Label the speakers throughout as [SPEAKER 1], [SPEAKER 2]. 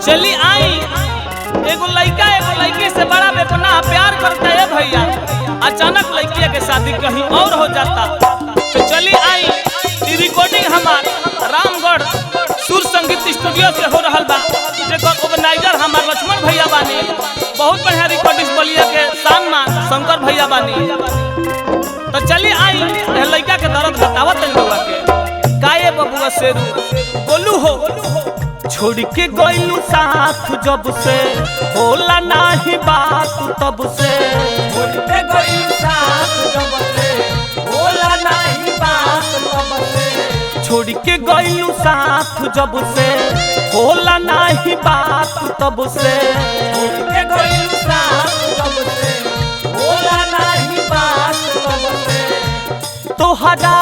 [SPEAKER 1] चली आई एगो लड़की से बड़ा बेपनाह प्यार करता है भैया। अचानक लड़किया के शादी कहीं और हो जाता। तो चली आई रिकॉर्डिंग हमार रामगढ़ सुर संगीत स्टूडियो से हो रहा बा। जेकर ऑर्गेनाइजर हमार लक्ष्मण भैया बानी। बहुत बढ़िया रिकॉर्डिंग बलिया के सामान शंकर भैया बानी। तो चली आई लड़का के दर्द बतावत के काये बबुआ शेरू बोलू हो छोड़ के गइलू साथ जब से होला नाही बात तब से
[SPEAKER 2] छोड़ के गइलू साथ जब से होला नाही बात तब से
[SPEAKER 1] छोड़ के गइलू साथ जब से होला नाही बात तब से
[SPEAKER 2] छोड़ के गइलू साथ जब से होला नाही बात तब से
[SPEAKER 1] तोहरा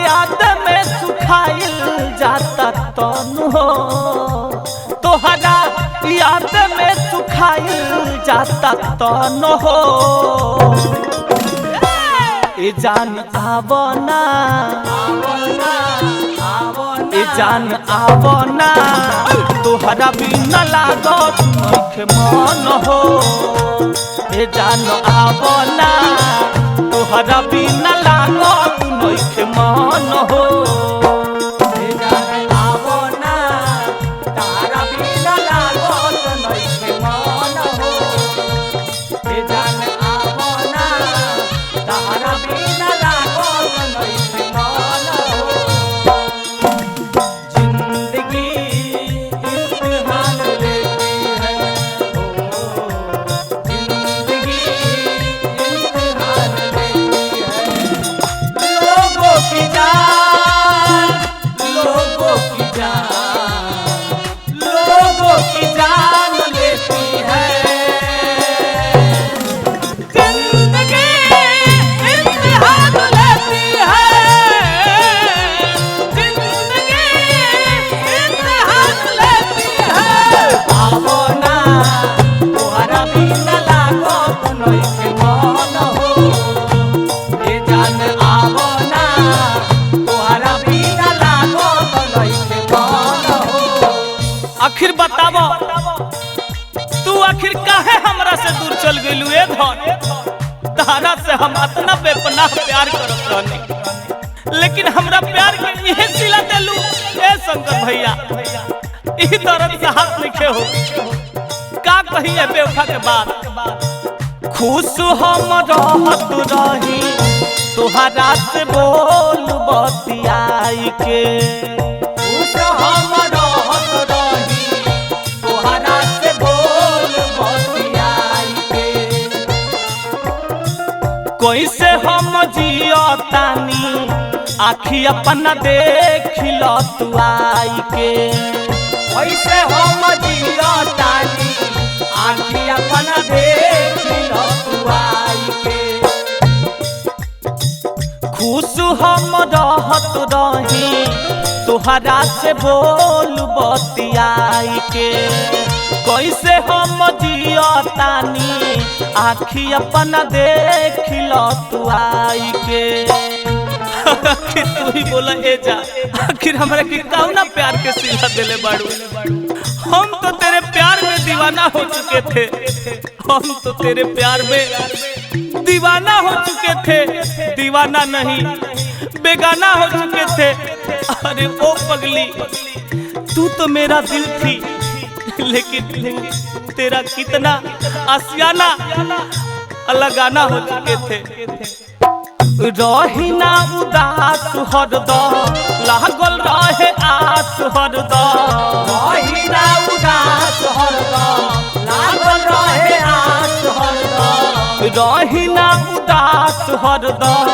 [SPEAKER 1] याद में सुखाइल जाता तनु हो तोहरा याद में सुखाइल जाता तनु हो ए जान आवना ए जान आवना तोहरा बिना लागत नइखे मन हो ए जान आवना तोहरा बिना लागत नइखे मन हो
[SPEAKER 2] ए जान आवना तारा बिना लागत नइखे मन हो ए जान आवना तारा बिना लागत नइखे मन हो जिंदगी इम्तिहान लेती है जिंदगी इम्तिहान लेती है लोगों की जान लेती है जिंदगी इम्तिहान लेती है जिंदगी इम्तिहान लेती है आवो ना तोहरा बिना लागत नइखे मन हो ए जान आवो ना तोहरा बिना लागत नइखे मन हो
[SPEAKER 1] आखिर बतावो तू आखिर काहे हमरा से दूर चल गइलू ए धन तारा से हम इतना बेपनाह प्यार करत रहनी लेकिन हमरा प्यार के इहे सिला देलू ए शंकर भैया ई दर्द से हाथ लिखे हो का कही है बेवफा के बात खुश हम रहत रही तोहरा से बोल बतियाई के
[SPEAKER 2] खुश हम रहत रही तोहरा से बोल बतियाई के
[SPEAKER 1] कैसे हम जियतानी आखी अपना देख लो तू आई के
[SPEAKER 2] कैसे हम जियतानी आखी अपना देख लो तू आई के
[SPEAKER 1] खुश हम रहत रही तोहरा से बोल बतियाई के कैसे हम जियतानी आखी अपना देख लो तू आई के आखिर तू ही बोला ए जा आखिर हमरा के कौना प्यार के सिला देले बाड़ू हम तो तेरे प्यार में दीवाना हो चुके थे हम तो तेरे प्यार में दीवाना हो चुके थे दीवाना नहीं बेगाना हो चुके थे अरे ओ पगली तू तो मेरा दिल थी लेकिन तेरा कितना आशियाना अलगाना हो चुके थे रही ना उदास हरदम लागल रहे आस हरदम
[SPEAKER 2] रही ना उदास हरदम लागल रहे आस हरदम
[SPEAKER 1] रही ना उदास हरदम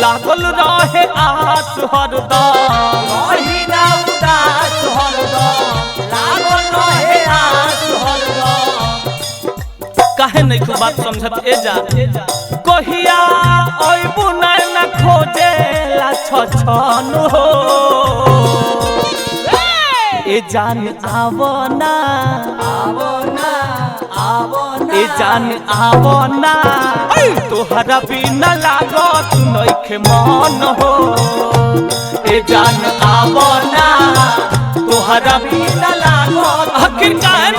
[SPEAKER 1] लागल रहे आस हरदम
[SPEAKER 2] रही ना उदास हरदम लागल रहे आस हरदम
[SPEAKER 1] काहे नहीं को बात समझत ए जा कहिया अइबू ना खोजे ला छछन हो ए जान आवना ए जान आवना तोहरा बिना लागत नइखे मन हो ए जान आवना तोहरा बिना लागत आखिर काहे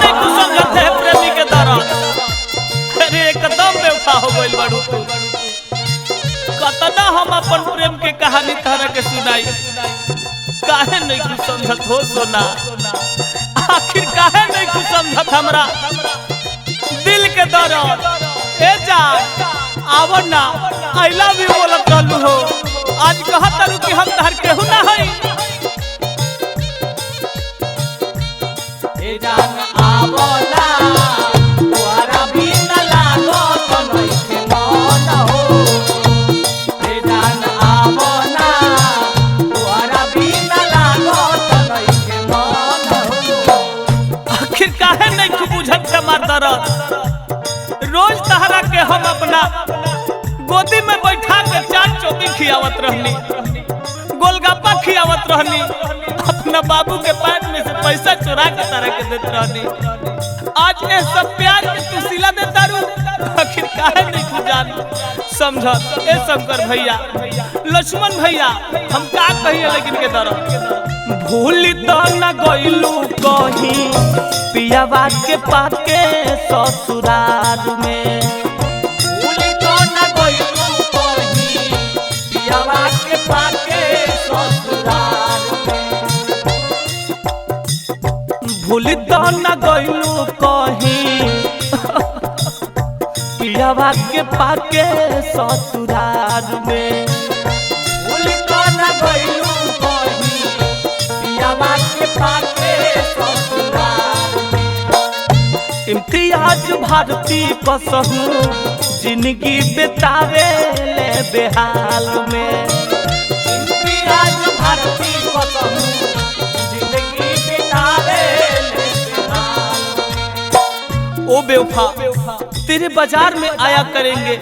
[SPEAKER 1] हम अपन प्रेम के कहानी तारा के सुनाई। काहे नहीं कुछ समझत हो सोना, आखिर काहे नहीं कुछ समझत हमरा दिल के दर्द। ए जा आवो ना, आई लव यू बोलत रहलू हो, आज कहत रहलू कि हम तहर केहू ना हई।
[SPEAKER 2] ए जान आवो ना, तोहरा बिना लागत नइखे मन हो। ए जान आवो ना, तोहरा बिना लागत नइखे मन हो।
[SPEAKER 1] आखिर काहे नहीं तू बुझत हमार दर्द। रोज तहरा के हम अपना गोदी में बैठा के चाट चौकी खियावत रहनी, गोलगप्पा खियावत रहनी, अपना बाबू के पैट में से पैसा चुरा के तरह के देत रहनी। आज ये सब प्यार के तू सिला देता रू, आखिर काहे नहीं तू जान समझत। ए शंकर भैया, लक्ष्मण भैया, हम का कहिए लेकिन के दर्द। भूल तो न गइलू कहीं पियावा के पाके ससुराल में।
[SPEAKER 2] भूल तो न गइलू कहीं पियावा के पाके ससुराल में।
[SPEAKER 1] भूल तो न गइलू कहीं पियावा के पाके ससुराल में।
[SPEAKER 2] भूल तो न गइलू कहीं पियावा के पाके ससुराल में।
[SPEAKER 1] इम्तियाज भारती कसहू जिंदगी बितावे ले बेहाल में।
[SPEAKER 2] इम्तियाज भारती कसहू जिंदगी बितावे ले बेहाल में।
[SPEAKER 1] ओ बेवफा, तेरे बाजार में आया करेंगे,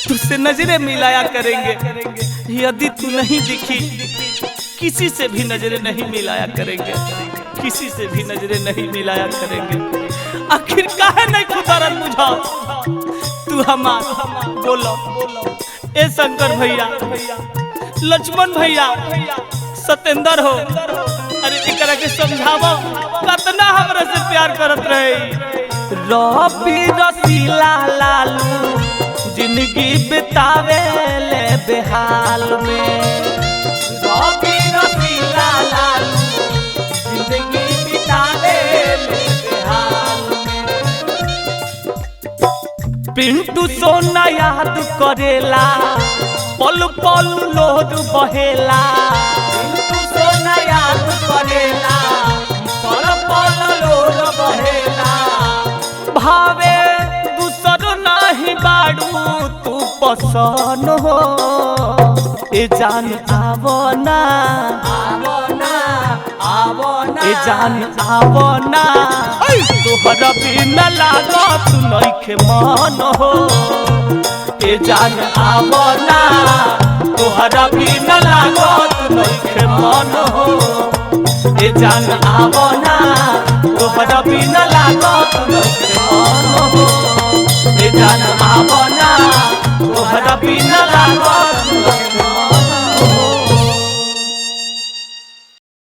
[SPEAKER 1] तुझसे नजरें मिलाया करेंगे, यदि तू नहीं दिखी किसी से भी नजरें नहीं मिलाया करेंगे, किसी से भी नजरें नहीं मिलाया करेंगे। आखिर काहे नहीं खुदारन बुझाओ तू हमार बोलो। ए शंकर भैया, लक्ष्मण भैया, सतेंद्र हो, अरे एकरा के समझावो कितना हमरा से प्यार करत रहे। रवि रसीला लालू जिंदगी बितावे ले बेहाल में।
[SPEAKER 2] रवि रसीला लालू जिंदगी बितावे ले बेहाल में।
[SPEAKER 1] पिंटू सोना याद करेला, पल पल लोर बहेला।
[SPEAKER 2] पिंटू सोना याद करेला, पल पल लोर बहेला।
[SPEAKER 1] भावे दूसर नहीं बाड़ू तू पसंद हो। ए जान आवो ना,
[SPEAKER 2] आवो ना, आवो ना,
[SPEAKER 1] ए जान आवो ना, तोहरा बिना लागत नइखे मन हो। ए जान आवो ना, तोहरा बिना लागत नइखे मन हो। ए जान आवो ना, तोहरा बिना लागत नइखे मन हो। ए जान आवो ना, तोहरा बिना लागत नइखे मन हो।